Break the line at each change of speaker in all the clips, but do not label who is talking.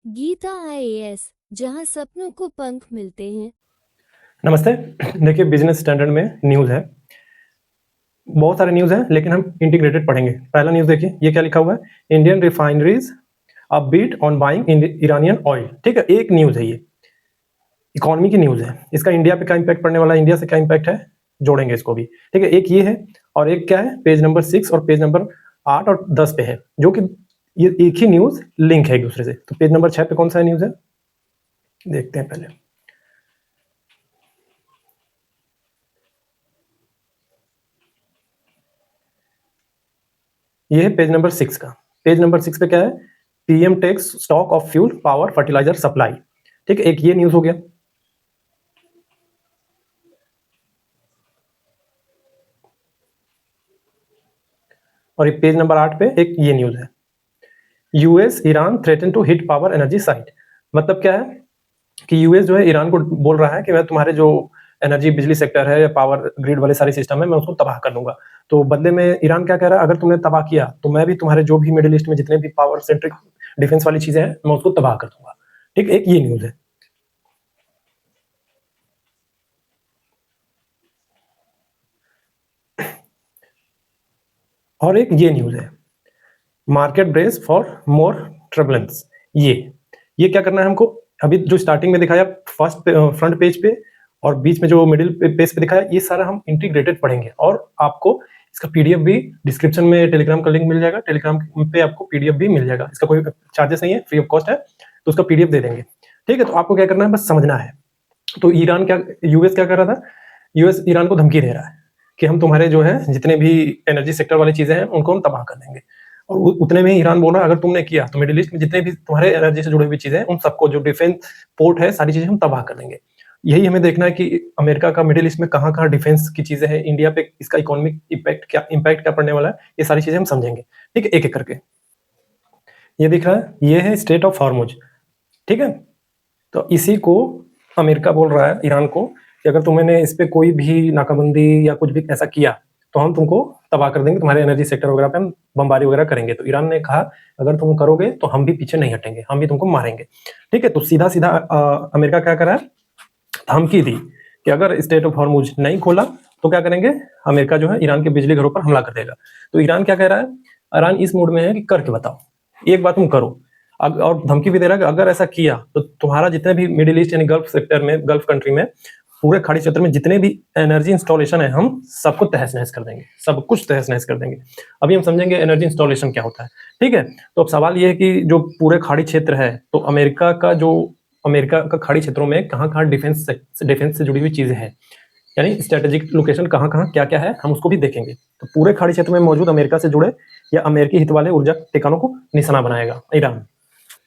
Gita IAS, जहां सपनों को पंख मिलते हैं।
नमस्ते। देखिए, बिजनेस स्टैंडर्ड में न्यूज़ है, बहुत सारे न्यूज़ हैं, लेकिन हम इंटीग्रेटेड पढ़ेंगे। पहला न्यूज़ देखिए, ये क्या लिखा हुआ है, Indian refineries upbeat on buying Iranian oil. ठीक है, एक न्यूज़ है ये, इकोनॉमी की न्यूज़ है। इसका इंडिया पे क्या इम्पैक्ट पड़ने वाला है, इंडिया से क्या इम्पैक्ट है, जोड़ेंगे इसको भी। ठीक है, एक ये है और एक क्या है, पेज नंबर 6 और पेज नंबर 8 और 10 पे है, जो कि ये एक ही न्यूज़ लिंक है एक दूसरे से। तो पेज नंबर 6 पे कौन सा न्यूज़ है, देखते हैं पहले। ये है पेज नंबर 6 का। पेज नंबर 6 पे क्या है, PM takes stock of fuel power fertilizer supply. ठीक है, एक ये न्यूज़ हो गया। और एक पेज नंबर 8 पे एक ये न्यूज़ है, US Iran threaten to hit power energy site. मतलब क्या है कि यूएस जो है ईरान को बोल रहा है कि मैं तुम्हारे जो एनर्जी बिजली सेक्टर है या पावर ग्रिड वाले सारे सिस्टम है, मैं उसको तबाह कर दूंगा। तो बदले में ईरान क्या कह रहा है, अगर तुमने तबाह किया तो मैं भी तुम्हारे जो भी मिडिल ईस्ट में जितने भी पावर सेंट्रिक डिफेंस वाली चीजें हैं, मैं उसको तबाह कर दूंगा। ठीक, एक ये न्यूज़ है। और एक ये न्यूज़ है, मार्केट ब्रेस फॉर मोर ट्रबलेंस। ये क्या करना है हमको, अभी जो स्टार्टिंग में दिखाया फर्स्ट फ्रंट पेज पे और बीच में जो मिडिल पेज पे दिखाया, ये सारा हम इंटीग्रेटेड पढ़ेंगे। और आपको इसका पीडीएफ भी डिस्क्रिप्शन में टेलीग्राम का लिंक मिल जाएगा, टेलीग्राम पे आपको पीडीएफ भी मिल जाएगा। इसका कोई चार्जेस नहीं है, फ्री ऑफ कॉस्ट है, तो उसका पीडीएफ दे देंगे। ठीक है, तो आपको क्या करना है, बस समझना है। तो ईरान क्या, यूएस क्या कर रहा था, यूएस ईरान को धमकी दे रहा है कि हम तुम्हारे जो है जितने भी एनर्जी सेक्टर वाली चीजें हैं उनको हम तबाह कर देंगे। और उतने में ईरान बोल रहा है, अगर तुमने किया तो मिडिल ईस्ट में जितने भी तुम्हारे एनर्जी से जुड़ी हुई चीजें हैं, उन सबको, जो डिफेंस पोर्ट है, सारी चीजें हम तबाह कर देंगे। यही हमें देखना है कि अमेरिका का मिडिल ईस्ट में कहाँ कहाँ डिफेंस की चीजें हैं, इंडिया पे इसका इकोनॉमिक इम्पैक्ट क्या पड़ने वाला है, ये सारी चीजें हम समझेंगे। ठीक है, एक एक करके। ये दिख रहा है, ये है स्टेट ऑफ हॉर्मुज। ठीक है, तो इसी को अमेरिका बोल रहा है ईरान को कि अगर तुमने इस पे कोई भी नाकाबंदी या कुछ भी ऐसा किया तो हम तुमको तबाह कर देंगे, तुम्हारे एनर्जी सेक्टर वगैरह पे हम बमबारी वगैरह करेंगे। तो ईरान ने कहा, अगर तुम करोगे तो हम भी पीछे नहीं हटेंगे, हम भी तुमको मारेंगे। ठीक है, तो सीधा सीधा अमेरिका क्या करा, धमकी दी कि अगर स्टेट ऑफ हॉर्मुज नहीं खोला तो क्या करेंगे, अमेरिका जो है ईरान के बिजली घरों पर हमला कर देगा। तो ईरान क्या कह रहा है, ईरान इस मूड में है कि करके बताओ, एक बात तुम करो। और धमकी भी दे रहा है कि अगर ऐसा किया तो तुम्हारा जितने भी मिडिल ईस्ट यानी गल्फ सेक्टर में, गल्फ कंट्री में, पूरे खाड़ी क्षेत्र में जितने भी एनर्जी इंस्टॉलेशन है, हम सबको तहस नहस कर देंगे, सब कुछ तहस नहस कर देंगे। अभी हम समझेंगे एनर्जी इंस्टॉलेशन क्या होता है। ठीक है, तो अब सवाल ये है कि जो पूरे खाड़ी क्षेत्र है, तो अमेरिका का खाड़ी क्षेत्रों में कहाँ कहाँ डिफेंस से जुड़ी हुई चीजें हैं, यानी स्ट्रेटेजिक लोकेशन कहाँ कहाँ क्या क्या है, हम उसको भी देखेंगे। तो पूरे खाड़ी क्षेत्र में मौजूद अमेरिका से जुड़े या अमेरिकी हित वाले ऊर्जा ठिकानों को निशाना बनाएगा ईरान।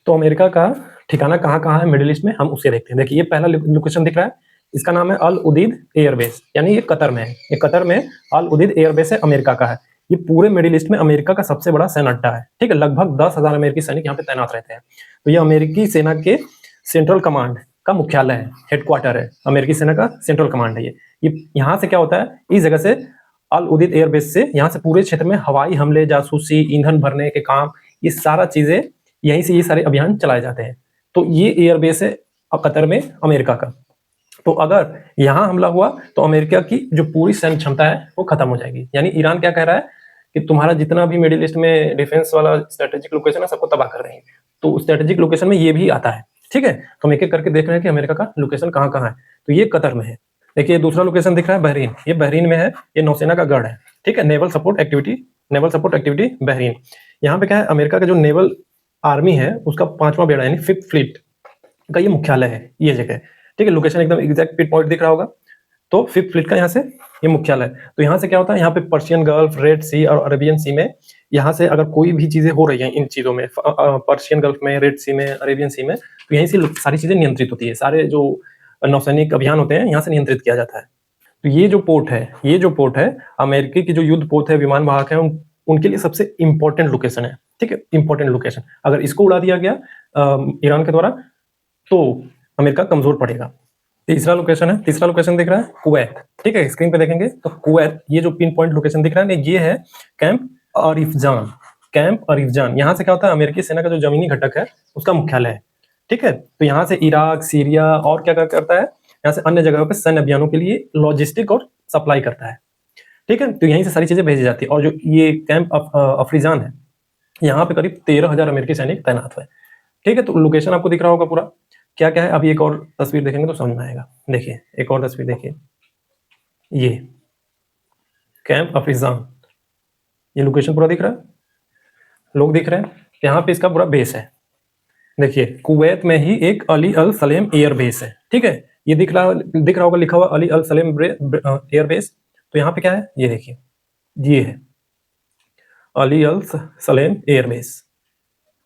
तो अमेरिका का ठिकाना कहाँ कहाँ है मिडिल ईस्ट में, हम उसे देखते हैं। देखिए, ये पहला लोकेशन दिख रहा है, इसका नाम है अल उदीद एयरबेस, यानी ये कतर में है। ये कतर में अल उदीद एयरबेस है, अमेरिका का है। ये पूरे मिडिल ईस्ट में अमेरिका का सबसे बड़ा सैन्य अड्डा है। ठीक है, लगभग 10,000 अमेरिकी सैनिक यहाँ पे तैनात रहते हैं। तो ये अमेरिकी सेना के सेंट्रल कमांड का मुख्यालय है, हेडक्वार्टर है, अमेरिकी सेना का सेंट्रल कमांड है ये यहाँ से क्या होता है, इस जगह से अल उदीद एयरबेस से, यहाँ से पूरे क्षेत्र में हवाई हमले, जासूसी, ईंधन भरने के काम, ये सारा चीजें यहीं से ये सारे अभियान चलाए जाते हैं। तो ये एयरबेस है कतर में अमेरिका का। तो अगर यहाँ हमला हुआ तो अमेरिका की जो पूरी सैन्य क्षमता है वो खत्म हो जाएगी। यानी ईरान क्या कह रहा है कि तुम्हारा जितना भी मिडिल ईस्ट में डिफेंस वाला स्ट्रेटेजिक लोकेशन है, सबको तबाह कर देंगे। तो स्ट्रेटेजिक लोकेशन में ये भी आता है। ठीक है, तो हम एक एक करके देख रहे हैं कि अमेरिका का लोकेशन कहाँ कहाँ है। तो ये कतर में है। देखिए, दूसरा लोकेशन दिख रहा है बहरीन, ये बहरीन में है, ये नौसेना का गढ़ है। ठीक है, नेवल सपोर्ट एक्टिविटी बहरीन। यहाँ पे क्या है, अमेरिका का जो नेवल आर्मी है उसका 5वां बेड़ा यानी 5th फ्लीट का ये मुख्यालय है, ये जगह। ठीक है, लोकेशन एकदम एग्जैक्ट पिन पॉइंट दिख रहा होगा। तो 5th फ्लीट का यहाँ से ये मुख्यालय। तो यहाँ से क्या होता है, यहाँ पे पर्शियन गल्फ, रेड सी और अरेबियन सी में, यहाँ से अगर कोई भी चीजें हो रही हैं इन चीजों में, पर्शियन गल्फ में, रेड सी में, अरेबियन सी में, तो यहीं से सारी चीजें नियंत्रित होती है। सारे जो नौसैनिक अभियान होते हैं यहाँ से नियंत्रित किया जाता है। तो ये जो पोर्ट है अमेरिकी की जो युद्ध पोत है, विमान वाहक है, उनके लिए सबसे इंपॉर्टेंट लोकेशन है। ठीक है, इंपॉर्टेंट लोकेशन, अगर इसको उड़ा दिया गया ईरान के द्वारा तो अमेरिका कमजोर पड़ेगा। तीसरा लोकेशन दिख रहा है कुवैत। ठीक है, स्क्रीन पे देखेंगे तो कुवैत, ये जो पिन पॉइंट लोकेशन दिख रहा है ना, ये है कैंप अरिफजान। यहाँ से क्या होता है, अमेरिकी सेना का जो जमीनी घटक है उसका मुख्यालय है। ठीक है। तो यहाँ से इराक, सीरिया और क्या क्या करता है, यहाँ से अन्य जगहों पे सैन्य अभियानों के लिए लॉजिस्टिक और सप्लाई करता है। ठीक है, तो यहीं से सारी चीजें भेजी जाती है। और जो ये कैंप अफरीजान है, यहाँ पे करीब 13,000 अमेरिकी सैनिक तैनात हुए। ठीक है, तो लोकेशन आपको दिख रहा होगा पूरा क्या क्या है। अभी एक और तस्वीर देखेंगे तो समझ में आएगा। देखिए एक और तस्वीर देखिए, ये कैंप अफरीजान, ये लोकेशन पूरा दिख रहा है, लोग दिख रहे हैं। यहाँ पे इसका पूरा बेस है। देखिए कुवैत में ही एक अली अल सलेम एयर बेस है। ठीक है, ये दिख रहा होगा लिखा हुआ अली अल सलेम एयर बेस। तो यहाँ पे क्या है, ये देखिए, ये है अली अल सलेम एयर बेस,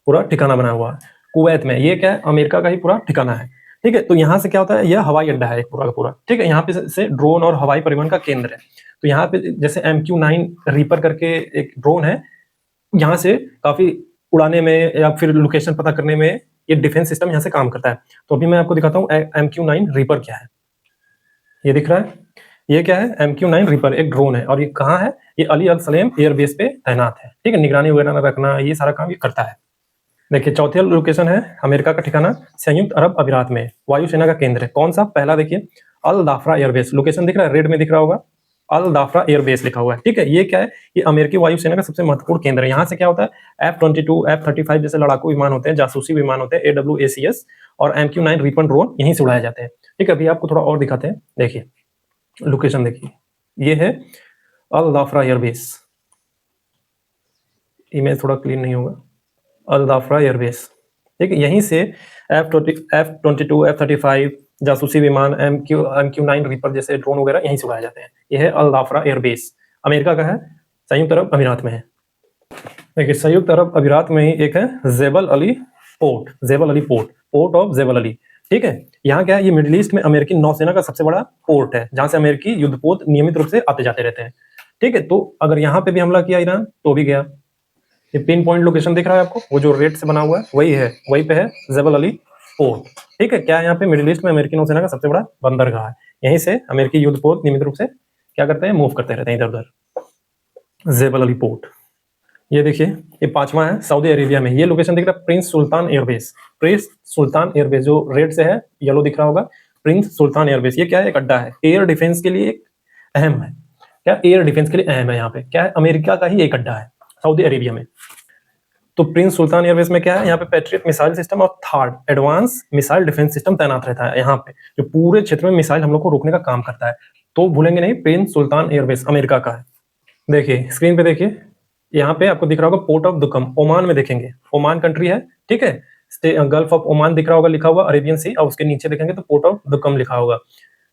पूरा ठिकाना बना हुआ है कुवैत में। ये क्या है, अमेरिका का ही पूरा ठिकाना है। ठीक है, तो यहाँ से क्या होता है, यह हवाई अड्डा है एक पूरा का पूरा। ठीक है, यहाँ पे से ड्रोन और हवाई परिवहन का केंद्र है। तो यहाँ पे जैसे MQ-9 रीपर करके एक ड्रोन है, यहाँ से काफी उड़ाने में या फिर लोकेशन पता करने में ये डिफेंस सिस्टम यहाँ से काम करता है। तो अभी मैं आपको दिखाता हूँ MQ-9 रीपर क्या है। ये दिख रहा है, ये क्या है, MQ-9 रीपर एक ड्रोन है। और ये कहाँ है, ये अली अल सलेम एयर बेस पे तैनात है। ठीक है, निगरानी वगैरह रखना, ये सारा काम ये करता है। देखिए चौथी लोकेशन है अमेरिका का ठिकाना संयुक्त अरब अमीरात में, वायुसेना का केंद्र है। कौन सा, पहला देखिए अल दाफरा एयरबेस, लोकेशन दिख रहा है, रेड में दिख रहा होगा, अल दाफरा एयरबेस लिखा हुआ है। ठीक है, ये क्या है, ये अमेरिकी वायुसेना का सबसे महत्वपूर्ण केंद्र है। यहाँ से क्या होता है, F-22 F-35 जैसे लड़ाकू विमान होते हैं, जासूसी विमान होते हैं, AWACS और MQ-9 रीपर ड्रोन यहीं से उड़ाए जाते हैं। ठीक है, अभी आपको थोड़ा और दिखाते हैं। देखिए लोकेशन देखिए, ये है अल दाफरा एयरबेस, इमेज थोड़ा क्लीन नहीं होगा, अल दाफरा एयरबेस। ठीक है, यहीं से F-22 F-35 जासूसी विमान MQ-9 रीपर जैसे ड्रोन वगैरह यहीं से उड़ाए जाते हैं। यह है अल दाफरा एयरबेस, अमेरिका का है, संयुक्त अरब अमीरात में है। देखिए संयुक्त अरब अमीरात में ही एक है Jebel Ali port, Jebel Ali port, port of Jebel Ali. ठीक है, यहाँ क्या है, ये मिडिल ईस्ट में अमेरिकी नौसेना का सबसे बड़ा पोर्ट है, जहां से अमेरिकी युद्धपोत नियमित रूप से आते जाते रहते हैं। ठीक है, तो अगर यहाँ पे भी हमला किया ईरान तो भी गया। ये पिन पॉइंट लोकेशन दिख रहा है आपको, वो जो रेड से बना हुआ है वही है, वही पे है जेबल अली पोर्ट। ठीक है, क्या है, यहाँ पे मिडिल ईस्ट में अमेरिकी नौसेना का सबसे बड़ा बंदरगाह है। यहीं से अमेरिकी युद्धपोत नियमित रूप से क्या करते हैं, मूव करते रहते हैं इधर उधर। जेबल अली पोर्ट, ये देखिए, ये पांचवा है सऊदी अरेबिया में। ये लोकेशन दिख रहा है प्रिंस सुल्तान एयरबेस, प्रिंस सुल्तान एयरबेस जो रेड से है, येलो दिख रहा होगा, प्रिंस सुल्तान एयरबेस। ये क्या है, एक अड्डा है, एयर डिफेंस के लिए एक अहम है। क्या, एयर डिफेंस के लिए अहम है। यहाँ पे क्या है, अमेरिका का ही एक अड्डा है सऊदी अरेबिया में। तो प्रिंस सुल्तान एयरबेस में क्या है, यहाँ पे पैट्रियट मिसाइल सिस्टम और third advance missile defence system तैनात रहता है यहाँ पे, जो पूरे क्षेत्र में मिसाइल हम लोग को रोकने का काम करता है। तो भूलेंगे नहीं, प्रिंस सुल्तान एयरबेस अमेरिका का है। देखिए स्क्रीन पे देखिए, यहाँ पे आपको दिख रहा होगा पोर्ट ऑफ दुकम, ओमान में देखेंगे, ओमान कंट्री है। ठीक है, गल्फ ऑफ ओमान दिख रहा होगा लिखा हुआ, अरेबियन सी, और उसके नीचे देखेंगे तो पोर्ट ऑफ दुकम लिखा होगा,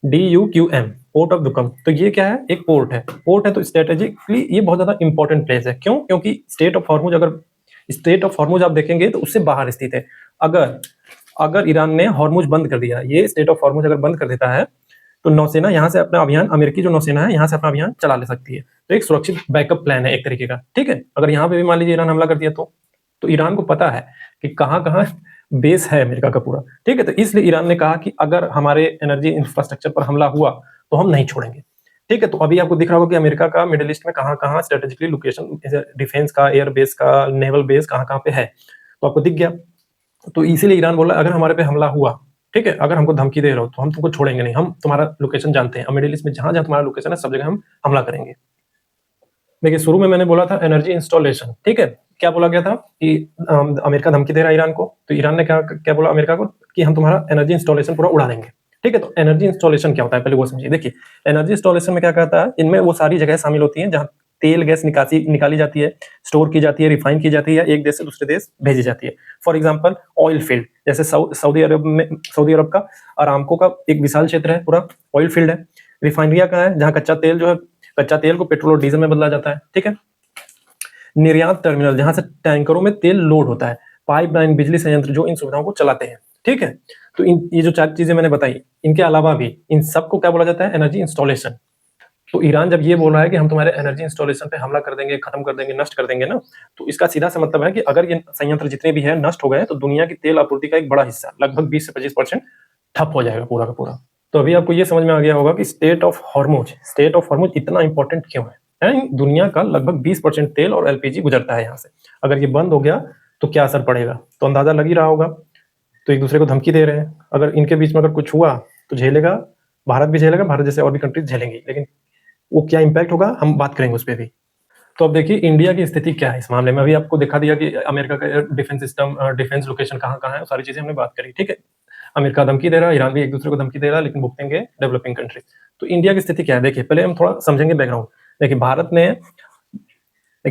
DUQM, पोर्ट ऑफ दुकम। तो ये क्या है, एक पोर्ट है, पोर्ट है तो स्ट्रेटेजिकली ये बहुत ज्यादा इंपॉर्टेंट प्लेस है। क्यों, क्योंकि स्टेट ऑफ हॉर्मुज, अगर स्टेट ऑफ हॉर्मुज आप देखेंगे तो उससे बाहर स्थित है। अगर ईरान ने हॉर्मुज बंद कर दिया, ये स्टेट ऑफ हॉर्मुज अगर बंद कर देता है, तो नौसेना यहाँ से अपना अभियान, अमेरिकी जो नौसेना है यहाँ से अपना अभियान चला ले सकती है। तो एक सुरक्षित बैकअप प्लान है एक तरीके का। ठीक है, अगर यहाँ पे भी मान लीजिए ईरान हमला कर दिया तो ईरान को पता है कि कहाँ कहाँ बेस है अमेरिका का पूरा। ठीक है, तो इसलिए ईरान ने कहा कि अगर हमारे एनर्जी इंफ्रास्ट्रक्चर पर हमला हुआ तो हम नहीं छोड़ेंगे। ठीक है, तो अभी आपको दिख रहा होगा कि अमेरिका का मिडिल ईस्ट में कहाँ कहाँ स्ट्रेटेजिकली लोकेशन डिफेंस का, एयर बेस का, नेवल बेस कहाँ कहाँ पे है, तो आपको दिख गया। तो इसीलिए ईरान बोला अगर हमारे पे हमला हुआ, ठीक है, अगर हमको धमकी दे रहे हो तो हम तुमको छोड़ेंगे नहीं, हम तुम्हारा लोकेशन जानते हैं, मिडिल ईस्ट में जहां जहां तुम्हारा लोकेशन है सब जगह हम हमला करेंगे। देखिए शुरू में मैंने बोला था एनर्जी इंस्टॉलेशन। ठीक है, क्या बोला गया था कि अमेरिका धमकी दे रहा है ईरान को, तो ईरान ने क्या क्या बोला अमेरिका को कि हम तुम्हारा एनर्जी इंस्टॉलेशन पूरा उड़ा देंगे। ठीक है, तो एनर्जी इंस्टॉलेशन क्या होता है पहले वो समझिए। देखिए एनर्जी इंस्टॉलेशन में क्या कहता है, इनमें वो सारी जगह शामिल होती हैं जहाँ तेल गैस निकाली जाती है, स्टोर की जाती है, रिफाइन की जाती है, या एक देश से दूसरे देश भेजी जाती है। फॉर एग्जांपल ऑयल फील्ड, जैसे सऊदी अरब का अरामको का एक विशाल क्षेत्र है, पूरा ऑयल फील्ड है। रिफाइनरिया का है जहाँ कच्चा तेल जो है, कच्चा तेल को पेट्रोल और डीजल में बदला जाता है। ठीक है, निर्यात टर्मिनल जहां से टैंकरों में तेल लोड होता है, पाइपलाइन, बिजली संयंत्र जो इन सुविधाओं को चलाते हैं। ठीक है, तो ये जो चार चीजें मैंने बताई, इनके अलावा भी इन सबको क्या बोला जाता है, एनर्जी इंस्टॉलेशन। तो ईरान जब ये बोल रहा है कि हम तुम्हारे एनर्जी इंस्टॉलेशन पे हमला कर देंगे, खत्म कर देंगे, नष्ट कर देंगे ना, तो इसका सीधा सा मतलब है कि अगर ये संयंत्र जितने भी हैं नष्ट हो गए तो दुनिया की तेल आपूर्ति का एक बड़ा हिस्सा, लगभग 20 से 25% ठप हो जाएगा पूरा का पूरा। तो अभी आपको ये समझ में आ गया होगा कि स्टेट ऑफ हॉर्मुज इतना इंपॉर्टेंट क्यों है। दुनिया का लगभग 20% तेल और LPG गुजरता है यहाँ से, अगर ये बंद हो गया तो क्या असर पड़ेगा, तो अंदाजा लग ही रहा होगा। तो एक दूसरे को धमकी दे रहे हैं। अगर इनके बीच में अगर कुछ हुआ तो झेलेगा, भारत भी झेलेगा, भारत जैसे और भी कंट्रीज झेलेंगी, लेकिन वो क्या इम्पैक्ट होगा हम बात करेंगे उस पर भी। तो अब देखिए इंडिया की स्थिति क्या है इस मामले में। अभी आपको दिखा दिया कि अमेरिका का डिफेंस सिस्टम, डिफेंस लोकेशन कहाँ कहाँ है, सारी चीजें हमने बात करी, ठीक है। अमेरिका धमकी दे रहा है, ईरान भी एक दूसरे को धमकी दे रहा है, लेकिन भुगतेंगे डेवलपिंग कंट्री। तो इंडिया की स्थिति क्या है देखिए, पहले हम थोड़ा समझेंगे बैकग्राउंड। देखिए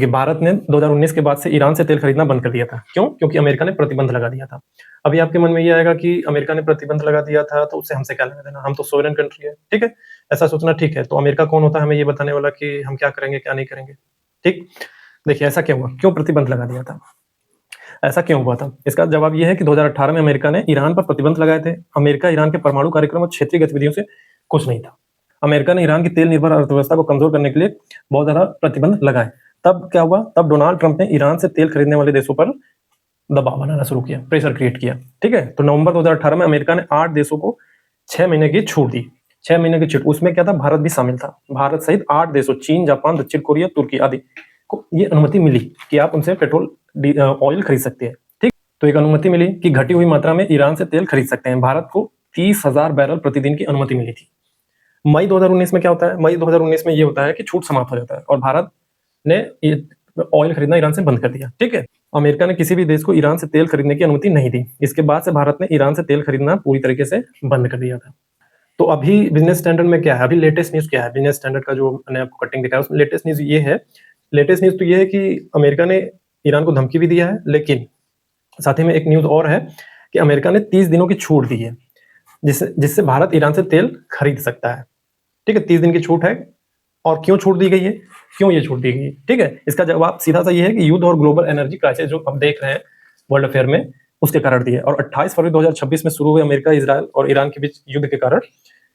भारत ने 2019 के बाद से ईरान से तेल खरीदना बंद कर दिया था। क्यों? क्योंकि अमेरिका ने प्रतिबंध लगा दिया था। अभी आपके मन में ये आएगा कि अमेरिका ने प्रतिबंध लगा दिया था तो उससे हमसे क्या लेना देना, हम तो सोवरेन कंट्री है, ठीक है। ऐसा सोचना ठीक है। तो अमेरिका कौन होता है हमें ये बताने वाला कि हम क्या करेंगे क्या नहीं करेंगे, ठीक। देखिए ऐसा क्यों हुआ, क्यों प्रतिबंध लगा दिया था, ऐसा क्यों हुआ था? इसका जवाब ये है कि 2018 में अमेरिका ने ईरान पर प्रतिबंध लगाए थे। अमेरिका ईरान के परमाणु कार्यक्रम और क्षेत्रीय गतिविधियों से खुश नहीं था। अमेरिका ने ईरान की तेल निर्भर अर्थव्यवस्था को कमजोर करने के लिए बहुत ज्यादा प्रतिबंध लगाए। तब क्या हुआ, तब डोनाल्ड ट्रंप ने ईरान से तेल खरीदने वाले देशों पर दबाव बनाना शुरू किया, प्रेशर क्रिएट किया, ठीक है। तो नवंबर 2018 में अमेरिका ने 8 देशों को 6 महीने की छूट दी। 6 महीने की छूट, उसमें क्या था, भारत भी शामिल था। भारत सहित 8 देशों, चीन, जापान, दक्षिण कोरिया, तुर्की आदि को ये अनुमति मिली कि आप उनसे पेट्रोल ऑयल खरीद सकते हैं, ठीक। तो एक अनुमति मिली कि घटी हुई मात्रा में ईरान से तेल खरीद सकते हैं। भारत को 30,000 बैरल प्रतिदिन की अनुमति मिली थी। मई 2019 में क्या होता है, मई 2019 में ये होता है कि छूट समाप्त हो जाता है और भारत ने ऑयल खरीदना ईरान से बंद कर दिया, ठीक है। अमेरिका ने किसी भी देश को ईरान से तेल खरीदने की अनुमति नहीं दी। इसके बाद से भारत ने ईरान से तेल खरीदना पूरी तरीके से बंद कर दिया था। तो अभी बिजनेस स्टैंडर्ड में क्या है, अभी लेटेस्ट न्यूज क्या है, बिजनेस स्टैंडर्ड का जो मैंने आपको कटिंग दिखाया उसमें लेटेस्ट न्यूज ये है। लेटेस्ट न्यूज तो ये है कि अमेरिका ने ईरान को धमकी भी दिया है, लेकिन साथ ही में एक न्यूज और है कि अमेरिका ने 30 दिनों की छूट दी है, जिससे भारत ईरान से तेल खरीद सकता है, ठीक है। 30 दिन की छूट है। और क्यों छूट दी गई है, क्यों ये छूट दी गई है, ठीक है। इसका जवाब सीधा सा ये है कि युद्ध और ग्लोबल एनर्जी क्राइसिस जो हम देख रहे हैं वर्ल्ड अफेयर में, उसके कारण दी है। और 28 फरवरी 2026 में शुरू हुए अमेरिका, इजराइल और ईरान के बीच युद्ध के कारण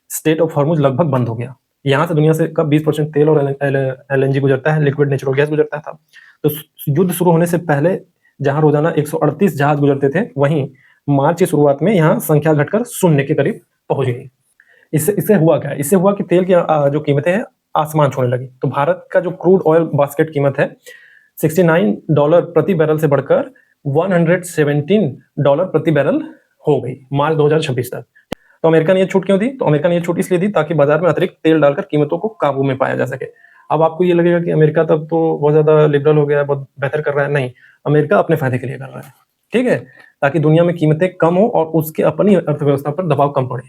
स्टेट ऑफ हॉर्मुज लगभग बंद हो गया। यहाँ से दुनिया से का 20% तेल और एलएनजी गुजरता है, लिक्विड नेचुरल गैस गुजरता था। तो युद्ध शुरू होने से पहले जहां रोजाना 138 जहाज गुजरते थे, वहीं मार्च की शुरुआत में यहाँ संख्या घटकर शून्य के करीब पहुंच गई। इससे हुआ क्या, इससे हुआ कि तेल की जो कीमतें हैं आसमान छूने लगी। तो भारत का जो क्रूड ऑयल बास्केट कीमत है $69 प्रति बैरल से बढ़कर $117 प्रति बैरल हो गई मार्च 2026 तक। तो अमेरिका ने ये छूट क्यों दी, तो अमेरिका ने ये छूट इसलिए दी ताकि बाजार में अतिरिक्त तेल डालकर कीमतों को काबू में पाया जा सके। अब आपको ये लगेगा कि अमेरिका तब तो बहुत ज्यादा लिबरल हो गया है, बहुत बेहतर कर रहा है। नहीं, अमेरिका अपने फायदे के लिए कर रहा है, ठीक है, ताकि दुनिया में कीमतें कम हो और उसके अपनी अर्थव्यवस्था पर दबाव कम पड़े।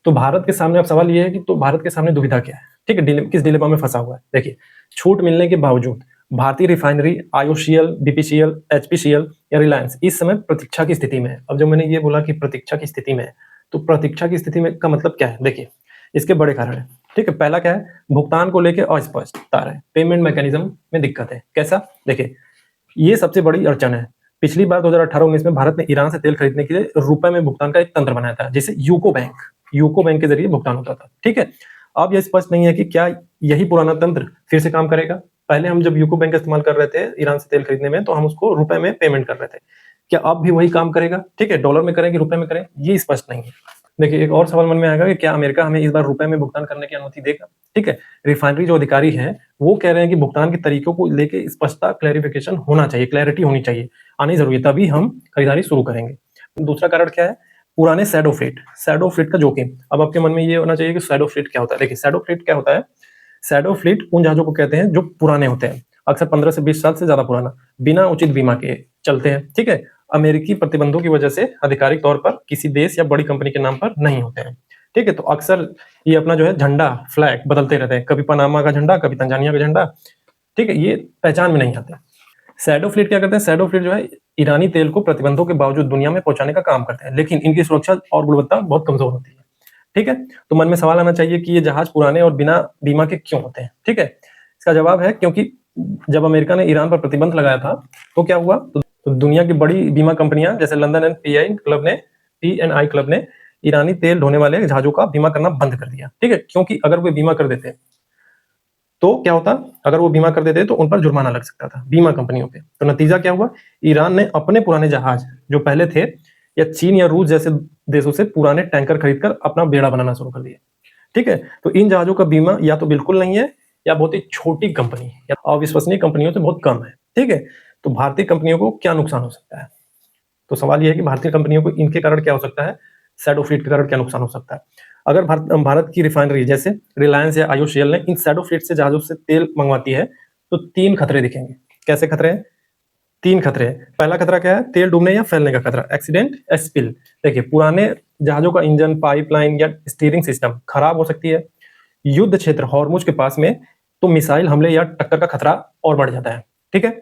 तो भारत के सामने अब सवाल ये है कि तो भारत के सामने दुविधा क्या है, ठीक है, किस डिलेमा में फंसा हुआ है। देखिए, छूट मिलने के बावजूद भारतीय रिफाइनरी IOCL, BPCL, HPCL या रिलायंस इस समय प्रतीक्षा की स्थिति में है। अब जब मैंने ये बोला कि प्रतीक्षा की स्थिति में है, तो प्रतीक्षा की स्थिति में का मतलब क्या है, देखिए इसके बड़े कारण है, ठीक है। पहला क्या है, भुगतान को लेकर अस्पष्टता है, पेमेंट मैकेनिज्म में दिक्कत है। कैसा, देखिए ये सबसे बड़ी अड़चन है। पिछली बार 2018-19 में भारत ने ईरान से तेल खरीदने के लिए रुपए में भुगतान का एक तंत्र बनाया था, जिसे यूको बैंक के जरिए भुगतान होता था, ठीक है। अब यह स्पष्ट नहीं है कि क्या यही पुराना तंत्र फिर से काम करेगा। पहले हम जब यूको बैंक का इस्तेमाल कर रहे थे ईरान से तेल खरीदने में, तो हम उसको रुपए में पेमेंट कर रहे थे। क्या अब भी वही काम करेगा, ठीक है, डॉलर में करें कि रुपए में करें, ये स्पष्ट नहीं है। देखिए एक और सवाल मन में आएगा कि क्या अमेरिका हमें इस बार रुपए में भुगतान करने की अनुमति देगा, ठीक है। रिफाइनरी जो अधिकारी हैं वो कह रहे हैं कि भुगतान के तरीकों को लेके स्पष्टता, क्लैरिफिकेशन होना चाहिए, क्लैरिटी होनी चाहिए, आनी जरूरी है, तभी हम खरीदारी शुरू करेंगे। दूसरा कारण क्या है, पुराने शैडो फ्लीट का जोखिम। अब आपके मन में ये होना चाहिए कि शैडो फ्लीट क्या होता है। देखिए शैडो फ्लीट क्या होता है, शैडो फ्लीट उन जहाजों को कहते हैं जो पुराने होते हैं, अक्सर 15 से 20 साल से ज्यादा पुराना, बिना उचित बीमा के चलते हैं, ठीक है। अमेरिकी प्रतिबंधों की वजह से आधिकारिक तौर पर किसी देश या बड़ी कंपनी के नाम पर नहीं होते हैं, ठीक है। तो अक्सर ये अपना जो है झंडा, फ्लैग बदलते रहते हैं, कभी पनामा का झंडा, कभी तंजानिया का झंडा, ठीक है, ये पहचान में नहीं आते। शैडो फ्लीट क्या करते हैं, शैडो फ्लीट जो है ईरानी तेल को प्रतिबंधों के बावजूद दुनिया में पहुंचाने का काम करते हैं, लेकिन इनकी सुरक्षा और गुणवत्ता बहुत कमजोर होती है, ठीक है। तो मन में सवाल आना चाहिए कि ये जहाज पुराने और बिना बीमा के क्यों होते हैं, ठीक है। इसका जवाब है क्योंकि जब अमेरिका ने ईरान पर प्रतिबंध लगाया था तो क्या हुआ, तो दुनिया की बड़ी बीमा कंपनियां जैसे लंदन एंड PNI क्लब ने ईरानी तेल ढोने वाले जहाजों का बीमा करना बंद कर दिया, ठीक है। क्योंकि अगर वे बीमा कर देते तो क्या होता, अगर वो बीमा कर देते तो उन पर जुर्माना लग सकता था बीमा कंपनियों पे। तो नतीजा क्या हुआ, ईरान ने अपने पुराने जहाज जो पहले थे, या चीन या रूस जैसे देशों से पुराने टैंकर खरीदकर अपना बेड़ा बनाना शुरू कर दिया, ठीक है। तो इन जहाजों का बीमा या तो बिल्कुल नहीं है, या बहुत ही छोटी कंपनी या अविश्वसनीय कंपनियों से बहुत कम है, ठीक है। तो भारतीय कंपनियों को क्या नुकसान हो सकता है, तो सवाल ये है कि भारतीय कंपनियों को इनके कारण क्या हो सकता है, शैडो फ्लीट के कारण क्या नुकसान हो सकता है। अगर भारत की रिफाइनरी जैसे रिलायंस या आईओसीएल ने इन शैडो फ्लीट से जहाजों से तेल मंगवाती है तो 3 खतरे दिखेंगे। कैसे खतरे हैं? 3 खतरे हैं। पहला खतरा क्या है? तेल डूबने या फैलने का खतरा, एक्सीडेंट, स्पिल। देखिए, पुराने जहाजों का इंजन, पाइपलाइन या स्टीयरिंग सिस्टम खराब हो सकती है। युद्ध क्षेत्र हॉर्मुज के पास में तो मिसाइल हमले या टक्कर का खतरा और बढ़ जाता है। ठीक है,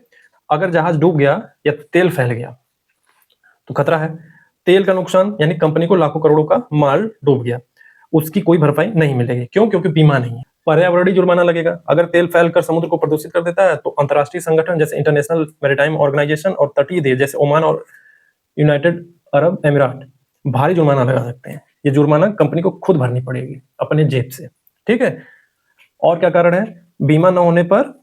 अगर जहाज डूब गया या तेल फैल गया तो खतरा है। तेल का नुकसान यानी कंपनी को लाखों करोड़ों का माल डूब गया, उसकी कोई भरपाई नहीं मिलेगी। क्यों? क्योंकि बीमा नहीं है। पर्यावरणीय जुर्माना लगेगा। अगर तेल फैलकर समुद्र को प्रदूषित कर देता है तो अंतर्राष्ट्रीय संगठन जैसे इंटरनेशनल मैरीटाइम ऑर्गेनाइजेशन और तटीय देश जैसे ओमान और यूनाइटेड अरब अमीरात भारी जुर्माना लगा सकते हैं। ये जुर्माना कंपनी को खुद भरनी पड़ेगी अपने जेब से। ठीक है, और क्या कारण है? बीमा न होने पर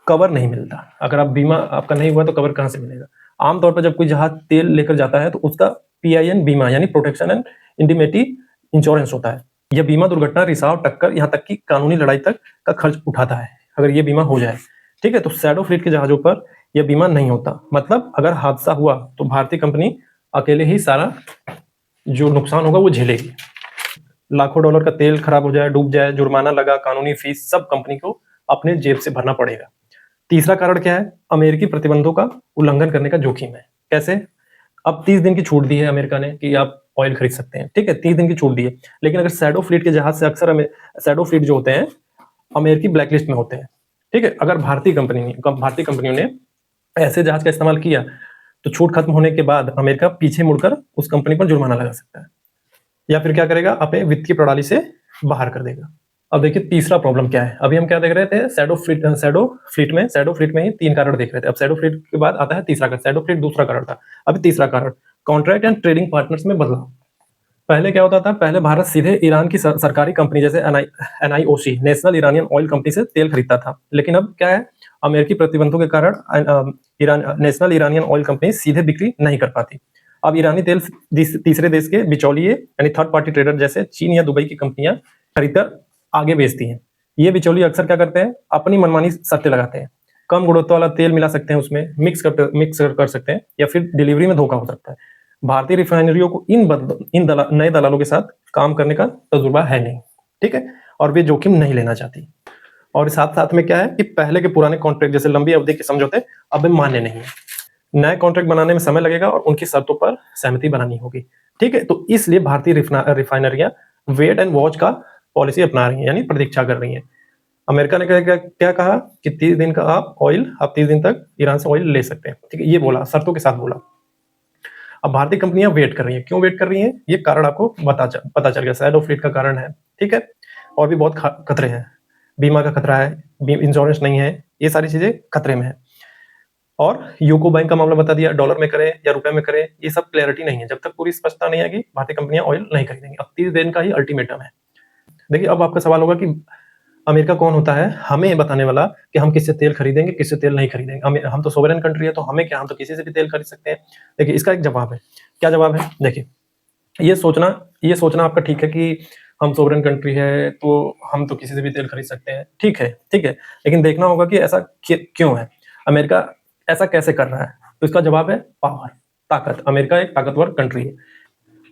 कवर नहीं मिलता। अगर आप बीमा आपका नहीं हुआ तो कवर कहां से मिलेगा? आमतौर पर जब कोई जहाज तेल लेकर जाता है तो उसका पीआईएन बीमा यानी प्रोटेक्शन एंड इंडिमेटी इंश्योरेंस होता है। यह बीमा दुर्घटना, रिसाव, टक्कर, यहाँ तक कि कानूनी लड़ाई तक का खर्च उठाता है अगर ये बीमा हो जाए। ठीक है, तो शैडो फ्लीट के जहाजों पर यह बीमा नहीं होता। मतलब अगर हादसा हुआ तो भारतीय कंपनी अकेले ही सारा जो नुकसान होगा वो झेलेगी। लाखों डॉलर का तेल खराब हो जाए, डूब जाए, जुर्माना लगा, कानूनी फीस सब कंपनी को अपने जेब से भरना पड़ेगा। तीसरा कारण क्या है? अमेरिकी प्रतिबंधों का उल्लंघन करने का जोखिम है। कैसे? अब 30 दिन की छूट दी है अमेरिका ने कि आप ऑयल खरीद सकते हैं। ठीक है, 30 दिन की छूट दी है, लेकिन अगर शैडो फ्लीट के जहाज से अक्सर शैडो फ्लीट जो होते हैं अमेरिकी ब्लैकलिस्ट में होते हैं। ठीक है, अगर भारतीय कंपनियों ने ऐसे जहाज का इस्तेमाल किया तो छूट खत्म होने के बाद अमेरिका पीछे मुड़कर उस कंपनी पर जुर्माना लगा सकता है, या फिर क्या करेगा, अपने वित्तीय प्रणाली से बाहर कर देगा। अब देखिए तीसरा प्रॉब्लम क्या है। अभी हम क्या देख रहे थे? शैडो फ्लीट में ही 3 कारण देख रहे थे। अब शैडो फ्लीट के बाद आता है तीसरा कारण। शैडो फ्लीट दूसरा कारण था, अभी तीसरा कारण, कॉन्ट्रैक्ट एंड ट्रेडिंग पार्टनर्स में बदलाव। पहले क्या होता था? पहले भारत सीधे ईरान की सरकारी कंपनी जैसे एनआईओसी नेशनल ईरानियन ऑयल कंपनी से तेल खरीदता था, लेकिन अब क्या है, अमेरिकी प्रतिबंधों के कारण नेशनल ईरानियन ऑयल कंपनी सीधे बिक्री नहीं कर पाती। अब ईरानी तेल तीसरे देश के बिचौलिए यानी थर्ड पार्टी ट्रेडर जैसे चीन या दुबई की कंपनियां खरीदकर आगे बेचती हैं। ये बिचौलिए अक्सर क्या करते हैं? अपनी मनमानी शर्तें लगाते हैं। कम गुणवत्ता वाला तेल मिला सकते हैं, उसमें मिक्स कर सकते हैं, या फिर डिलीवरी में धोखा हो सकता है। भारतीय रिफाइनरियों को नए दलालों के साथ काम करने का तजुर्बा है नहीं। ठीक है, और वे जोखिम नहीं लेना चाहती। और साथ साथ में क्या है कि पहले के पुराने कॉन्ट्रैक्ट जैसे लंबी अवधि के समझौते अब मान्य नहीं है। नए कॉन्ट्रैक्ट बनाने में समय लगेगा और उनकी शर्तों पर सहमति बनानी होगी। ठीक है, तो इसलिए भारतीय रिफाइनरियां वेट एंड वॉच का पॉलिसी अपना रही हैं, यानी प्रतीक्षा कर रही हैं। अमेरिका ने क्या कहा कि 30 दिन का आप 30 दिन तक ईरान से ऑयल ले सकते हैं। ठीक है, ये बोला, शर्तों के साथ बोला। अब भारतीय कंपनियां वेट कर रही हैं। क्यों वेट कर रही हैं? ये कारण आपको पता चल गया, शैडो फ्लीट का कारण है। ठीक है, और भी बहुत खतरे हैं। बीमा का खतरा है, इंश्योरेंस नहीं है, ये सारी चीजें खतरे में है। और यूको बैंक का मामला बता दिया, डॉलर में करें या रुपए में करें, ये सब क्लैरिटी नहीं है। जब तक पूरी स्पष्टता नहीं आएगी भारतीय कंपनियां ऑयल नहीं खरीदेंगी। अब 30 दिन का ही अल्टीमेटम है। देखिए, अब आपका सवाल होगा कि अमेरिका कौन होता है हमें बताने वाला कि हम किससे तेल खरीदेंगे, किससे तेल नहीं खरीदेंगे? हम तो सोवरेन कंट्री है, तो हमें क्या, हम तो किसी से भी तेल खरीद सकते हैं। देखिए, इसका एक जवाब है। क्या जवाब है? देखिए, ये सोचना आपका ठीक है कि हम सोवरेन कंट्री है तो हम तो किसी से भी तेल खरीद सकते हैं। ठीक है, लेकिन देखना होगा कि ऐसा क्यों है, अमेरिका ऐसा कैसे कर रहा है। तो इसका जवाब है पावर, ताकत। अमेरिका एक ताकतवर कंट्री है।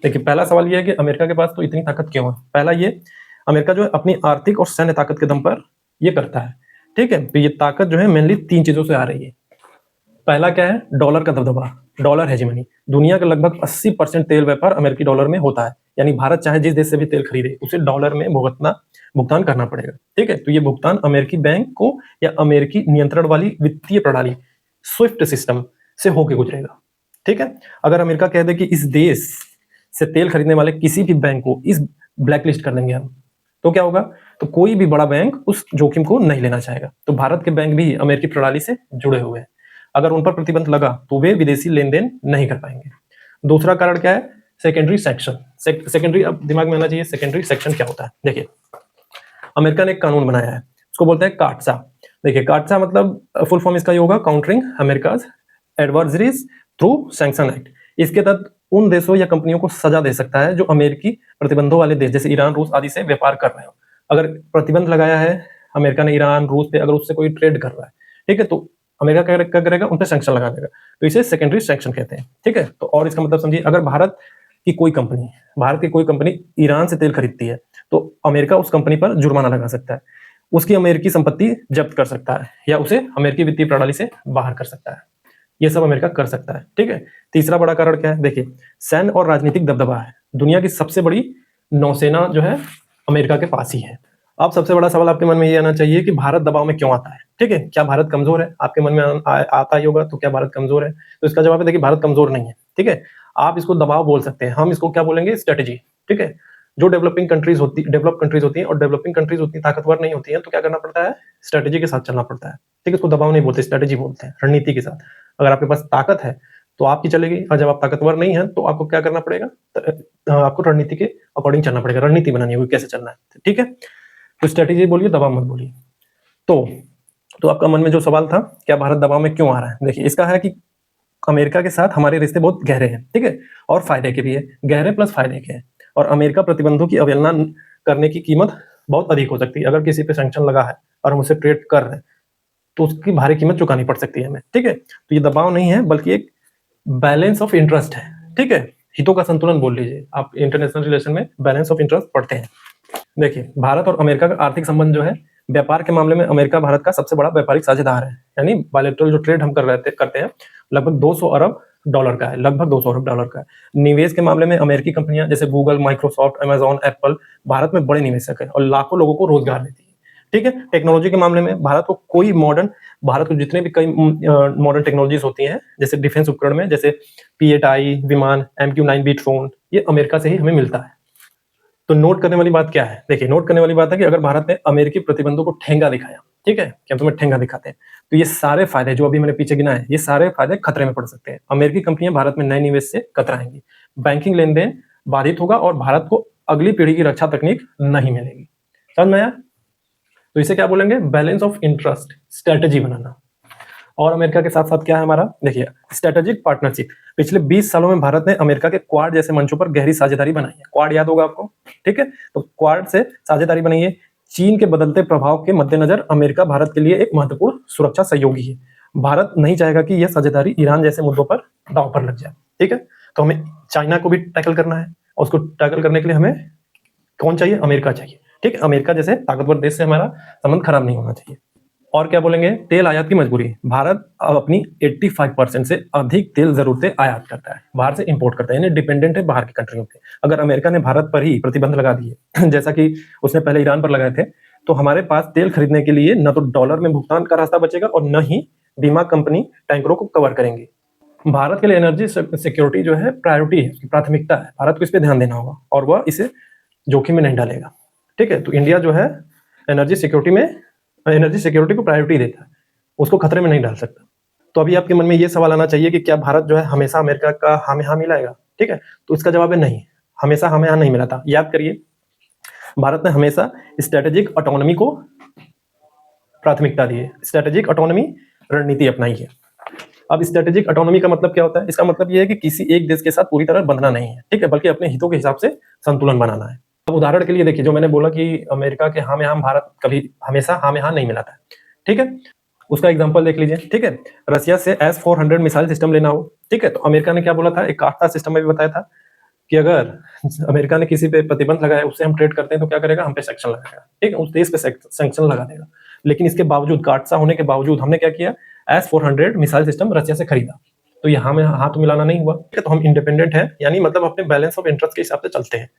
देखिए, पहला सवाल ये है कि अमेरिका के पास तो इतनी ताकत क्यों है। पहला ये, अमेरिका जो है अपनी आर्थिक और सैन्य ताकत के दम पर ये करता है। ठीक है, तो ये ताकत जो है मेनली 3 चीजों से आ रही है। पहला क्या है? डॉलर का दबदबा, डॉलर हेजेमनी। दुनिया का लगभग 80% तेल व्यापार अमेरिकी डॉलर में होता है, यानी भारत चाहे जिस देश से भी तेल खरीदे उसे डॉलर में भुगतान करना पड़ेगा। ठीक है, तो ये भुगतान अमेरिकी बैंक को या अमेरिकी नियंत्रण वाली वित्तीय प्रणाली स्विफ्ट सिस्टम से होके गुजरेगा। ठीक है, अगर अमेरिका कह दे कि इस देश से तेल खरीदने वाले किसी भी बैंक को इस ब्लैकलिस्ट कर देंगे हम, तो क्या होगा? तो कोई भी बड़ा बैंक उस जोखिम को नहीं लेना चाहेगा। तो भारत के बैंक भी अमेरिकी प्रणाली से जुड़े हुए हैं। अगर उन पर प्रतिबंध लगा तो वे विदेशी लेन देन नहीं कर पाएंगे। दूसरा कारण क्या है? Secondary section. सेकेंडरी, अब दिमाग में आना चाहिए, सेकेंडरी सेक्शन क्या होता है। देखिए, अमेरिका ने एक कानून बनाया है, उसको बोलते हैं काटसा। देखिए, काटसा मतलब फुल फॉर्म इसका ये होगा, countering America's adversaries through sanction act. इसके तहत उन देशों या कंपनियों को सजा दे सकता है जो अमेरिकी प्रतिबंधों वाले देश जैसे ईरान, रूस आदि से व्यापार कर रहे हो। अगर प्रतिबंध लगाया है अमेरिका ने ईरान, रूस पे, अगर उससे कोई ट्रेड कर रहा है, ठीक है, तो अमेरिका क्या करेगा, उन पे सैंक्शन लगा देगा। तो इसे सेकेंडरी सैंक्शन कहते हैं, ठीक है। तो और इसका मतलब समझिए, अगर भारत की कोई कंपनी ईरान से तेल खरीदती है तो अमेरिका उस कंपनी पर जुर्माना लगा सकता है, उसकी अमेरिकी संपत्ति जब्त कर सकता है, या उसे अमेरिकी वित्तीय प्रणाली से बाहर कर सकता है। ये सब अमेरिका कर सकता है, ठीक है। तीसरा बड़ा कारण क्या है, देखिए, सैन्य और राजनीतिक दबदबा है। दुनिया की सबसे बड़ी नौसेना जो है अमेरिका के पास ही है। अब सबसे बड़ा सवाल आपके मन में ये आना चाहिए कि भारत दबाव में क्यों आता है, ठीक है। क्या भारत कमजोर है, आपके मन में आता ही होगा, तो क्या भारत कमजोर है? तो इसका जवाब है, देखिए, भारत कमजोर नहीं है, ठीक है। आप इसको दबाव बोल सकते हैं, हम इसको क्या बोलेंगे, स्ट्रेटेजी, ठीक है। जो डेवलप कंट्रीज होती हैं, और डेवलपिंग कंट्रीज उतनी ताकतवर नहीं होती हैं, तो क्या करना पड़ता है, स्ट्रेटेजी के साथ चलना पड़ता है, ठीक है। इसको दबाव नहीं बोलते, स्ट्रेटेजी बोलते हैं, रणनीति के साथ। अगर आपके पास ताकत है तो आपकी चलेगी, और जब आप ताकतवर नहीं है तो आपको क्या करना पड़ेगा, आपको रणनीति के अकॉर्डिंग चलना पड़ेगा, रणनीति बनानी होगी कैसे चलना है, ठीक है। तो स्ट्रेटेजी बोलिए, दबाव मत बोलिए। तो आपका मन में जो सवाल था, क्या भारत दबाव में क्यों आ रहा है, देखिए, इसका है कि अमेरिका के साथ हमारे रिश्ते बहुत गहरे हैं, ठीक है, और फायदे के भी है, गहरे प्लस फायदे के हैं। और अमेरिका प्रतिबंधों की अवहेलना करने की कीमत बहुत अधिक हो सकती है। अगर किसी पे सैंक्शन लगा है और हम उसे ट्रेड कर रहे हैं तो उसकी भारी कीमत चुकानी पड़ सकती है हमें, ठीक है। तो ये दबाव नहीं है, बल्कि एक बैलेंस ऑफ इंटरेस्ट है, ठीक है। हितों का संतुलन बोल लीजिए, आप इंटरनेशनल रिलेशन में बैलेंस ऑफ इंटरेस्ट पढ़ते हैं। देखिए, भारत और अमेरिका का आर्थिक संबंध जो है, व्यापार के मामले में अमेरिका भारत का सबसे बड़ा व्यापारिक साझेदार है। यानी बायलैटरल जो ट्रेड हम करते हैं, लगभग 200 अरब डॉलर का है, लगभग 200 अरब डॉलर का है। निवेश के मामले में अमेरिकी कंपनियां जैसे Google, Microsoft, Amazon, Apple Bharat में बड़े निवेशक है और लाखों लोगों को रोजगार देती है, ठीक है। टेक्नोलॉजी के मामले में भारत को जितने भी कई मॉडर्न टेक्नोलॉजीज होती हैं, जैसे डिफेंस उपकरण में, जैसे P-8I विमान, MQ-9B ड्रोन, ये अमेरिका से ही हमें मिलता है। तो नोट करने वाली बात क्या है, देखिए, नोट करने वाली बात है कि अगर भारत ने अमेरिकी प्रतिबंधों को ठेंगा दिखाया, ठीक है, कि हम तुम्हें ठेंगा दिखाते हैं, तो ये सारे फायदे जो अभी मैंने पीछे गिना है, ये सारे फायदे खतरे में पड़ सकते हैं। अमेरिकी कंपनियां भारत में नए निवेश से कतराएंगी, बैंकिंग लेन देन बाधित होगा और भारत को अगली पीढ़ी की रक्षा तकनीक नहीं मिलेगी। समझ में आया? तो इसे क्या बोलेंगे, बैलेंस ऑफ इंटरेस्ट, स्ट्रेटेजी बनाना। और अमेरिका के साथ साथ क्या है हमारा, देखिए, स्ट्रेटेजिक पार्टनरशिप। पिछले 20 सालों में भारत ने अमेरिका के क्वाड जैसे मंचों पर गहरी साझेदारी बनाई है। क्वाड याद होगा आपको, ठीक है। तो क्वाड से साझेदारी बनाई है। चीन के बदलते प्रभाव के मद्देनजर अमेरिका भारत के लिए एक महत्वपूर्ण सुरक्षा सहयोगी है। भारत नहीं चाहेगा कि यह साझेदारी ईरान जैसे मुद्दों पर दांव पर लग जाए, ठीक है। तो हमें चाइना को भी टैकल करना है, और उसको टैकल करने के लिए हमें कौन चाहिए, अमेरिका चाहिए, ठीक है। अमेरिका जैसे ताकतवर देश से हमारा संबंध खराब नहीं होना चाहिए। और क्या बोलेंगे, तेल आयात की मजबूरी। भारत अब अपनी 85% से अधिक तेल जरूरतें आयात करता है, बाहर से इंपोर्ट करता है, यानी डिपेंडेंट है बाहर की कंट्रियों पे। अगर अमेरिका ने भारत पर ही प्रतिबंध लगा दिए जैसा कि उसने पहले ईरान पर लगाए थे, तो हमारे पास तेल खरीदने के लिए न तो डॉलर में भुगतान का रास्ता बचेगा और न ही बीमा कंपनी टैंकरों को कवर करेंगे। भारत के लिए एनर्जी सिक्योरिटी जो है प्रायोरिटी है, उसकी प्राथमिकता है। भारत को इस पर ध्यान देना होगा और वह इसे जोखिम में नहीं डालेगा, ठीक है। तो इंडिया जो है एनर्जी सिक्योरिटी को प्रायोरिटी देता है, उसको खतरे में नहीं डाल सकता। तो अभी आपके मन में ये सवाल आना चाहिए कि क्या भारत जो है हमेशा अमेरिका का हामी हाँ मिलाएगा, ठीक है। तो इसका जवाब है नहीं, हमेशा हमें हाँ नहीं मिला था। याद करिए, भारत ने हमेशा स्ट्रेटेजिक ऑटोनॉमी को प्राथमिकता दी है, स्ट्रेटेजिक ऑटोनॉमी रणनीति अपनाई है। अब स्ट्रेटेजिक ऑटोनॉमी का मतलब क्या होता है, इसका मतलब ये है कि किसी एक देश के साथ पूरी तरह बंधना नहीं है, ठीक है, बल्कि अपने हितों के हिसाब से संतुलन बनाना है। अब उदाहरण के लिए देखिए, जो मैंने बोला कि अमेरिका के हाँ में हाँ भारत कभी हमेशा हाँ में हाँ नहीं मिलाता है, ठीक है। उसका एग्जांपल देख लीजिए, ठीक है। रसिया से S-400 मिसाइल सिस्टम लेना हो, ठीक है, तो अमेरिका ने क्या बोला था, एक काफ्ता सिस्टम में भी बताया था कि अगर अमेरिका ने किसी पे प्रतिबंध लगाया, उससे हम ट्रेड करते हैं, तो क्या करेगा, हम पे सैंक्शन लगाएगा, ठीक है, उस देश पे सैंक्शन लगा देगा। लेकिन इसके बावजूद, काटसा होने के बावजूद, हमने क्या किया, S-400 मिसाइल सिस्टम रसिया से खरीदा। तो यहाँ में हाथ मिलाना नहीं हुआ, ठीक है। तो हम इंडिपेंडेंट हैं, यानी मतलब अपने बैलेंस ऑफ इंटरेस्ट के हिसाब से चलते हैं।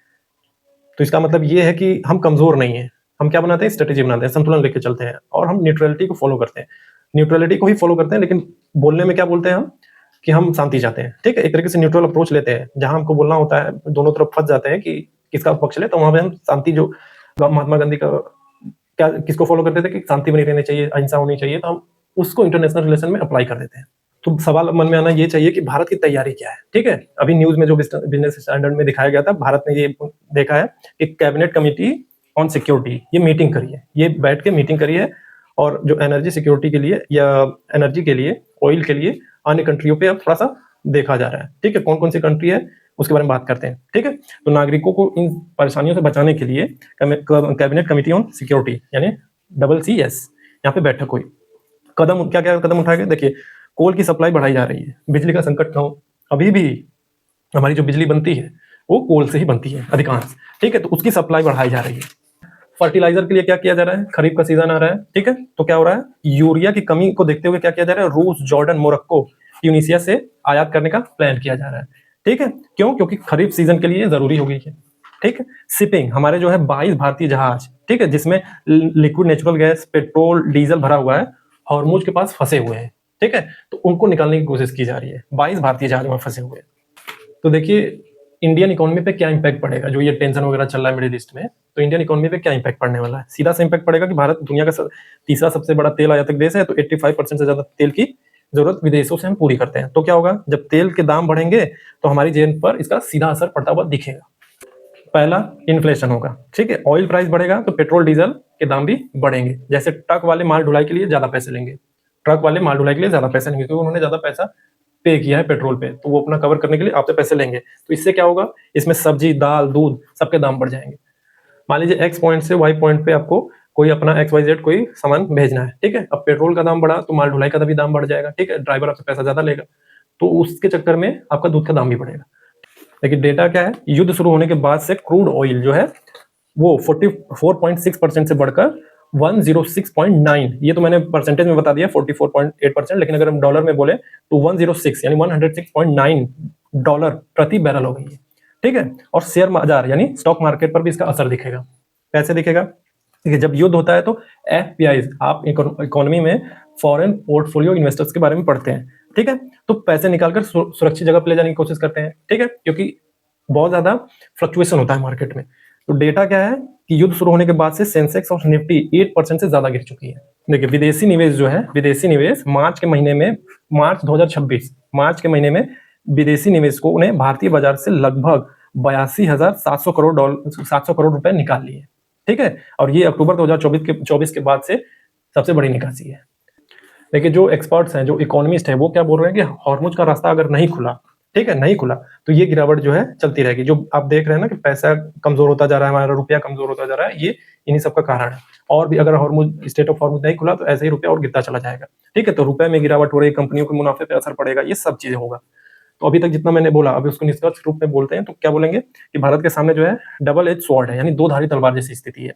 तो इसका मतलब ये है कि हम कमजोर नहीं है। हम क्या बनाते हैं, स्ट्रेटेजी बनाते हैं, संतुलन लेके चलते हैं, और हम न्यूट्रलिटी को फॉलो करते हैं। न्यूट्रलिटी को ही फॉलो करते हैं, लेकिन बोलने में क्या बोलते हैं हम, कि हम शांति चाहते हैं, ठीक है। एक तरीके से न्यूट्रल अप्रोच लेते हैं। जहां हमको बोलना होता है, दोनों तरफ फंस जाते हैं कि किसका पक्ष ले, तो वहां पे हम शांति, जो महात्मा गांधी का क्या किसको फॉलो करते थे कि शांति बनी रहनी चाहिए, अहिंसा होनी चाहिए, तो हम उसको इंटरनेशनल रिलेशन में अप्लाई कर देते हैं। तो सवाल मन में आना ये चाहिए कि भारत की तैयारी क्या है, ठीक है। अभी न्यूज में जो बिजनेस स्टैंडर्ड में दिखाया गया था, भारत ने ये देखा है कि कैबिनेट कमेटी ऑन सिक्योरिटी ये मीटिंग करी है, ये बैठ के मीटिंग करी है, और जो एनर्जी सिक्योरिटी के लिए या एनर्जी के लिए, ऑयल के लिए अन्य कंट्रियों पे अब थोड़ा सा देखा जा रहा है, ठीक है। कौन कौन सी कंट्री है उसके बारे में बात करते हैं, ठीक है। तो नागरिकों को इन परेशानियों से बचाने के लिए कैबिनेट कमेटी ऑन सिक्योरिटी, यानी CCS, यहाँ पे बैठक हुई। कदम क्या क्या कदम उठाए गए, देखिए कोल की सप्लाई बढ़ाई जा रही है, बिजली का संकट ना हो। अभी भी हमारी जो बिजली बनती है वो कोल से ही बनती है अधिकांश, ठीक है, तो उसकी सप्लाई बढ़ाई जा रही है। फर्टिलाइजर के लिए क्या किया जा रहा है, खरीफ का सीजन आ रहा है, ठीक है, तो क्या हो रहा है, यूरिया की कमी को देखते हुए क्या किया जा रहा है, रूस, जॉर्डन, मोरक्को, ट्यूनीशिया से आयात करने का प्लान किया जा रहा है, ठीक है। क्यों? क्योंकि खरीफ सीजन के लिए जरूरी हो गई है, ठीक है। शिपिंग, हमारे जो है 22 भारतीय जहाज, ठीक है, जिसमें liquid natural gas, petrol, diesel भरा हुआ है, हॉर्मुज के पास फंसे हुए हैं, ठीक है, तो उनको निकालने की कोशिश की जा रही है। 22 भारतीय जहाज वहां फंसे हुए हैं। तो देखिए इंडियन इकोनॉमी पे क्या इंपैक्ट पड़ेगा, जो ये टेंशन वगैरह चल रहा है मिडिल ईस्ट में, तो इंडियन इकोनॉमी पे क्या इंपैक्ट पड़ने वाला है। सीधा सा इंपैक्ट पड़ेगा कि भारत दुनिया का तीसरा सबसे बड़ा तेल आयातक देश है, तो 85% से ज्यादा तेल की जरूरत विदेशों से हम पूरी करते हैं। तो क्या होगा, जब तेल के दाम बढ़ेंगे तो हमारी जेब पर इसका सीधा असर पड़ता हुआ दिखेगा। पहला इन्फ्लेशन होगा, ठीक है, ऑयल प्राइस बढ़ेगा तो पेट्रोल डीजल के दाम भी बढ़ेंगे। जैसे ट्रक वाले माल ढुलाई के लिए ज्यादा पैसे लेंगे, ट्रक वाले माल ढुलाई के लिए ज्यादा पैसे लेंगे, क्योंकि उन्होंने ज्यादा पैसा पे किया है पेट्रोल पे, तो वो अपना कवर करने के लिए आपसे पैसे लेंगे। तो इससे क्या होगा, इसमें सब्जी, दाल, दूध सबके दाम बढ़ जाएंगे। मान लीजिए एक्स पॉइंट से वाई पॉइंट पे आपको कोई अपना XYZ कोई सामान भेजना है, ठीक है, अब पेट्रोल का दाम बढ़ा तो माल ढुलाई का भी दाम बढ़ जाएगा, ठीक है, ड्राइवर आपसे पैसा ज्यादा लेगा, तो उसके चक्कर में आपका दूध का दाम भी बढ़ेगा। लेकिन डेटा क्या है, युद्ध शुरू होने के बाद से क्रूड ऑयल जो है वो 44.6% से बढ़कर 106.9, ये तो मैंने परसेंटेज में बता दिया 44.8%, लेकिन अगर हम डॉलर में बोले तो 106 यानी 106.9 डॉलर प्रति बैरल हो गई है, ठीक है। और शेयर बाजार यानी स्टॉक मार्केट पर भी इसका असर दिखेगा। कैसे दिखेगा, देखिए जब युद्ध होता है तो FPIs, आप इकोनॉमी में फॉरेन पोर्टफोलियो इन्वेस्टर्स के बारे में पढ़ते हैं, ठीक है, तो पैसे निकालकर सुरक्षित जगह पर ले जाने की कोशिश करते हैं, ठीक है, क्योंकि बहुत ज्यादा फ्लक्चुएशन होता है मार्केट में। तो डेटा क्या है कि युद्ध शुरू होने के बाद से सेंसेक्स और निफ्टी 8% से ज्यादा गिर चुकी है। देखिए विदेशी निवेश जो है, विदेशी निवेश मार्च के महीने में, मार्च 2026 मार्च के महीने में विदेशी निवेशकों ने भारतीय बाजार से लगभग 82,700 करोड़ डॉलर 700 करोड़ रुपए निकाल लिए, ठीक है, और ये अक्टूबर 2024 के बाद से सबसे बड़ी निकासी है। देखिए जो एक्सपर्ट्स हैं, जो इकोनॉमिस्ट हैं, वो क्या बोल रहे हैं कि हॉर्मुज का रास्ता अगर नहीं खुला, ठीक है, नहीं खुला, तो ये गिरावट जो है चलती रहेगी। जो आप देख रहे हैं ना कि पैसा कमजोर होता जा रहा है, हमारा रुपया कमजोर होता जा रहा है, ये इन्हीं सब का कारण है। और भी अगर हॉर्मुज, स्टेट ऑफ हॉर्मुज नहीं खुला तो ऐसे ही रुपया और गिरता चला जाएगा, ठीक है, तो रुपए में गिरावट हो रही है, कंपनियों के मुनाफे पे असर पड़ेगा, ये सब चीजें होगा। तो अभी तक जितना मैंने बोला, अभी उसको निष्कर्ष रूप में बोलते हैं तो क्या बोलेंगे कि भारत के सामने जो है डबल एज स्वॉर्ड है, यानी दो धारी तलवार जैसी स्थिति है।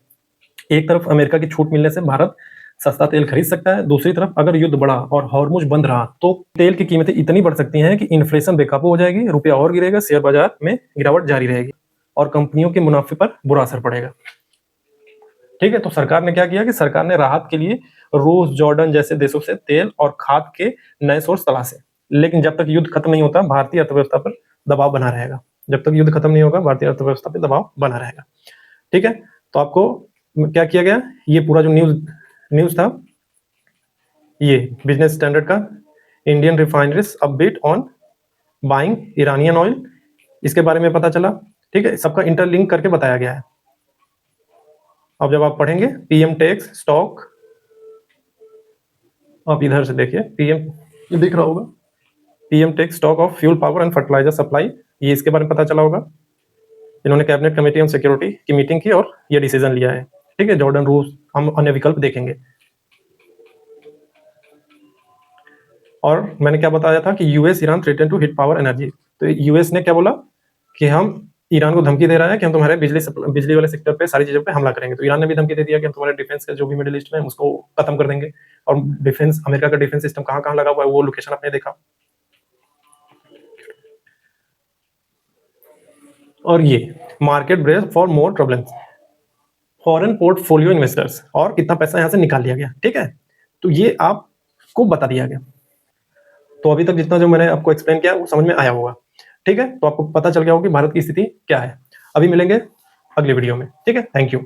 एक तरफ अमेरिका की छूट मिलने से भारत सस्ता तेल खरीद सकता है, दूसरी तरफ अगर युद्ध बढ़ा और हॉर्मुज बंद रहा तो तेल की कीमतें इतनी बढ़ सकती हैं कि इन्फ्लेशन बेकाबू हो जाएगी, रुपया और गिरेगा, शेयर बाजार में गिरावट जारी रहेगी और कंपनियों के मुनाफे पर बुरा असर पड़ेगा, ठीक है। तो सरकार ने क्या किया कि सरकार ने राहत के लिए रूस, जॉर्डन जैसे देशों से तेल और खाद के नए सोर्स तलाशे, लेकिन जब तक युद्ध खत्म नहीं होता भारतीय अर्थव्यवस्था पर दबाव बना रहेगा। जब तक युद्ध खत्म नहीं होगा भारतीय अर्थव्यवस्था पर दबाव बना रहेगा, ठीक है। तो आपको क्या किया गया, ये पूरा जो न्यूज था, ये बिजनेस स्टैंडर्ड का Indian refineries update on buying Iranian oil, इसके बारे में पता चला, ठीक है, सबका इंटरलिंक करके बताया गया है। अब जब आप पढ़ेंगे PM टेक्स स्टॉक, आप इधर से देखिए PM, ये दिख रहा होगा PM takes stock of fuel power and fertilizer supply, ये इसके बारे में पता चला होगा। इन्होंने कैबिनेट कमेटी ऑन सिक्योरिटी की मीटिंग की और ये डिसीजन लिया है, ठीक है। जॉर्डन, रूस, हम अन्य विकल्प देखेंगे। और मैंने क्या बताया था कि US Iran threaten to hit power energy, तो US ने क्या बोला कि हम ईरान को धमकी दे रहा है कि हम तुम्हारे बिजली वाले सेक्टर पे सारी चीजों पे हमला करेंगे। तो ईरान ने भी धमकी दे दिया कि हम तुम्हारे डिफेंस का जो भी मिडिल ईस्ट में उसको खत्म कर देंगे। और डिफेंस, अमेरिका का डिफेंस सिस्टम कहाँ कहाँ लगा हुआ है वो लोकेशन आपने देखा। और ये market brace for more turbulence, foreign portfolio investors, और कितना पैसा यहाँ से निकाल लिया गया, ठीक है, तो ये आपको बता दिया गया। तो अभी तक जितना जो मैंने आपको एक्सप्लेन किया वो समझ में आया होगा, ठीक है, तो आपको पता चल गया होगा कि भारत की स्थिति क्या है। अभी मिलेंगे अगले वीडियो में, ठीक है, थैंक यू।